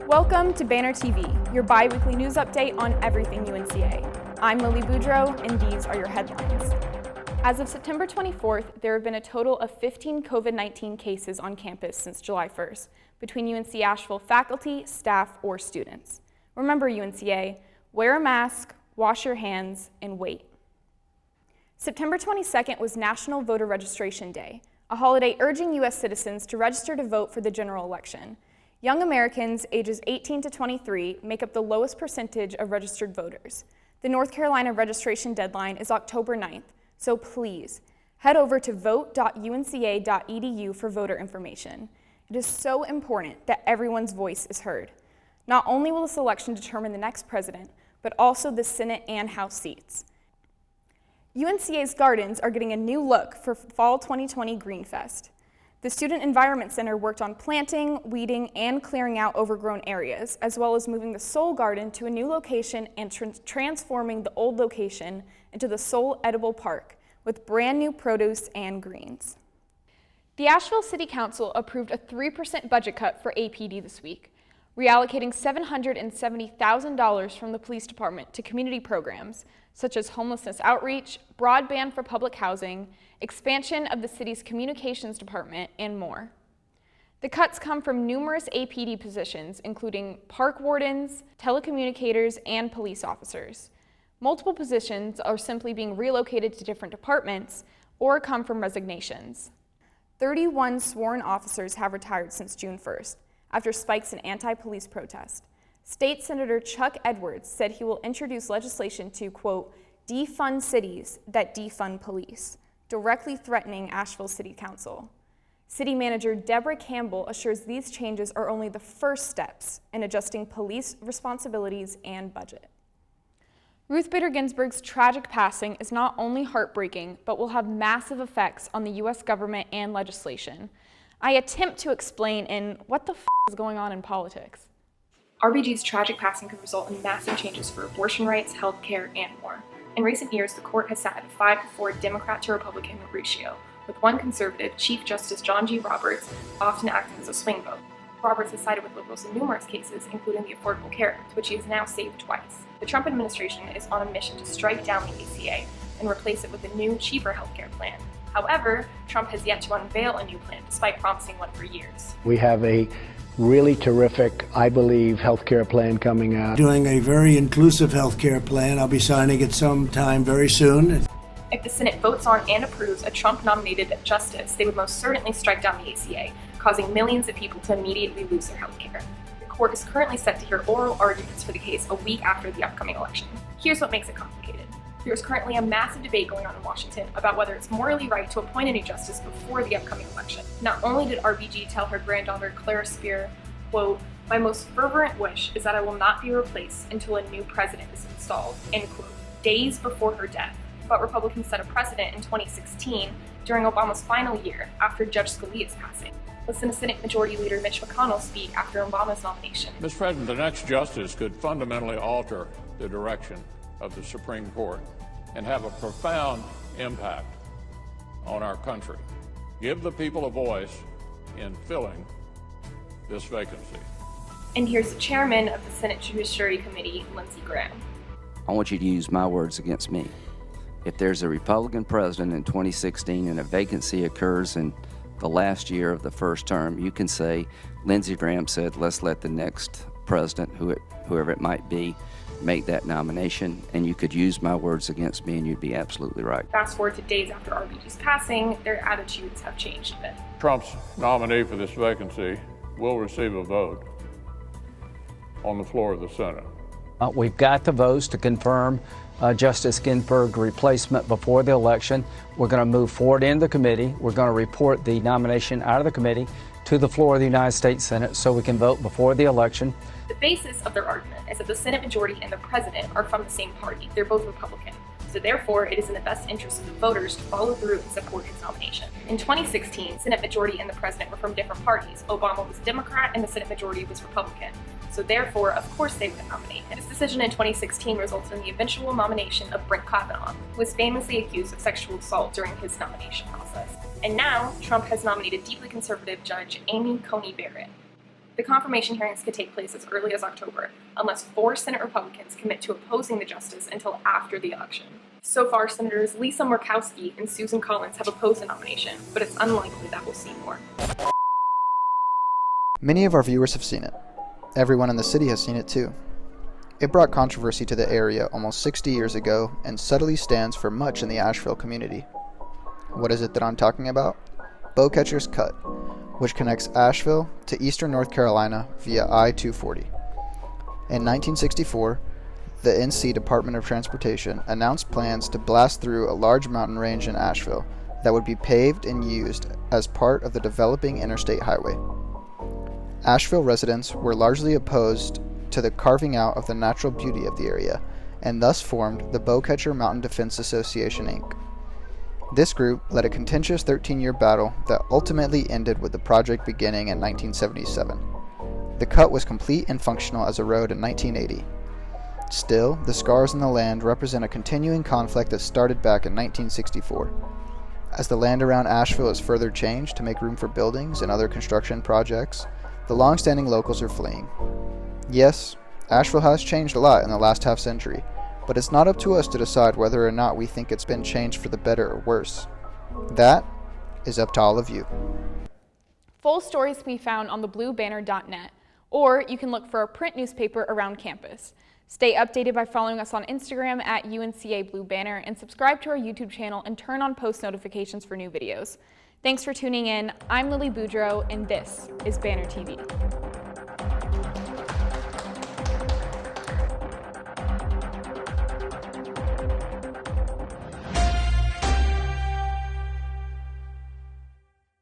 Welcome to Banner TV, your bi-weekly news update on everything UNCA. I'm Lillie Boudreaux, and these are your headlines. As of September 24th, there have been a total of 15 COVID-19 cases on campus since July 1st, between UNC Asheville faculty, staff, or students. Remember, UNCA, wear a mask, wash your hands, and wait. September 22nd was National Voter Registration Day, a holiday urging U.S. citizens to register to vote for the general election. Young Americans ages 18 to 23 make up the lowest percentage of registered voters. The North Carolina registration deadline is October 9th, so please head over to vote.unca.edu for voter information. It is so important that everyone's voice is heard. Not only will this election determine the next president, but also the Senate and House seats. UNCA's gardens are getting a new look for Fall 2020 Greenfest. The Student Environment Center worked on planting, weeding, and clearing out overgrown areas, as well as moving the Soul Garden to a new location and transforming the old location into the Soul Edible Park with brand new produce and greens. The Asheville City Council approved a 3% budget cut for APD this week, reallocating $770,000 from the police department to community programs such as homelessness outreach, broadband for public housing, expansion of the city's communications department, and more. The cuts come from numerous APD positions, including park wardens, telecommunicators, and police officers. Multiple positions are simply being relocated to different departments or come from resignations. 31 sworn officers have retired since June 1st, after spikes in anti-police protest. State Senator Chuck Edwards said he will introduce legislation to, quote, defund cities that defund police, directly threatening Asheville City Council. City Manager Deborah Campbell assures these changes are only the first steps in adjusting police responsibilities and budget. Ruth Bader Ginsburg's tragic passing is not only heartbreaking, but will have massive effects on the U.S. government and legislation. I attempt to explain in what the is going on in politics. RBG's tragic passing could result in massive changes for abortion rights, healthcare, and more. In recent years, the court has sat at a 5-4 Democrat to Republican ratio, with one conservative, Chief Justice John G. Roberts, often acting as a swing vote. Roberts has sided with liberals in numerous cases, including the Affordable Care Act, which he has now saved twice. The Trump administration is on a mission to strike down the ACA and replace it with a new, cheaper healthcare plan. However, Trump has yet to unveil a new plan, despite promising one for years. We have a really terrific, I believe, healthcare plan coming out. Doing a very inclusive healthcare plan. I'll be signing it sometime very soon. If the Senate votes on and approves a Trump-nominated justice, they would most certainly strike down the ACA, causing millions of people to immediately lose their healthcare. The court is currently set to hear oral arguments for the case a week after the upcoming election. Here's what makes it complicated. There is currently a massive debate going on in Washington about whether it's morally right to appoint a new justice before the upcoming election. Not only did RBG tell her granddaughter, Clara Spear, quote, "My most fervent wish is that I will not be replaced until a new president is installed," end quote, days before her death. But Republicans set a precedent in 2016 during Obama's final year after Judge Scalia's passing. Listen to Senate Majority Leader Mitch McConnell speak after Obama's nomination. Mr. President, the next justice could fundamentally alter the direction of the Supreme Court and have a profound impact on our country. Give the people a voice in filling this vacancy. And here's the chairman of the Senate Judiciary Committee, Lindsey Graham. I want you to use my words against me. If there's a Republican president in 2016 and a vacancy occurs in the last year of the first term, you can say, Lindsey Graham said, let's let the next president, whoever it might be, make that nomination, and you could use my words against me and you'd be absolutely right. Fast forward to days after RBG's passing, their attitudes have changed a bit. Trump's nominee for this vacancy will receive a vote on the floor of the Senate. We've got the votes to confirm Justice Ginsburg's replacement before the election. We're going to move forward in the committee. We're going to report the nomination out of the committee to the floor of the United States Senate so we can vote before the election. The basis of their argument is that the Senate majority and the president are from the same party. They're both Republican. So therefore, it is in the best interest of the voters to follow through and support his nomination. In 2016, Senate majority and the president were from different parties. Obama was a Democrat and the Senate majority was Republican. So therefore, of course they would nominate him. This decision in 2016 resulted in the eventual nomination of Brett Kavanaugh, who was famously accused of sexual assault during his nomination process. And now, Trump has nominated deeply conservative Judge Amy Coney Barrett. The confirmation hearings could take place as early as October, unless 4 Senate Republicans commit to opposing the justice until after the election. So far, Senators Lisa Murkowski and Susan Collins have opposed the nomination, but it's unlikely that we'll see more. Many of our viewers have seen it. Everyone in the city has seen it too. It brought controversy to the area almost 60 years ago and subtly stands for much in the Asheville community. What is it that I'm talking about? Cherokees Cut, which connects Asheville to eastern North Carolina via I-240. In 1964, the NC Department of Transportation announced plans to blast through a large mountain range in Asheville that would be paved and used as part of the developing interstate highway. Asheville residents were largely opposed to the carving out of the natural beauty of the area, and thus formed the Bowcatcher Mountain Defense Association, Inc. This group led a contentious 13-year battle that ultimately ended with the project beginning in 1977. The cut was complete and functional as a road in 1980. Still, the scars in the land represent a continuing conflict that started back in 1964. As the land around Asheville is further changed to make room for buildings and other construction projects, the long-standing locals are fleeing. Yes, Asheville has changed a lot in the last half-century, but it's not up to us to decide whether or not we think it's been changed for the better or worse. That is up to all of you. Full stories can be found on thebluebanner.net, or you can look for a print newspaper around campus. Stay updated by following us on Instagram at UNCA Blue Banner, and subscribe to our YouTube channel and turn on post notifications for new videos. Thanks for tuning in. I'm Lillie Boudreaux, and this is Banner TV.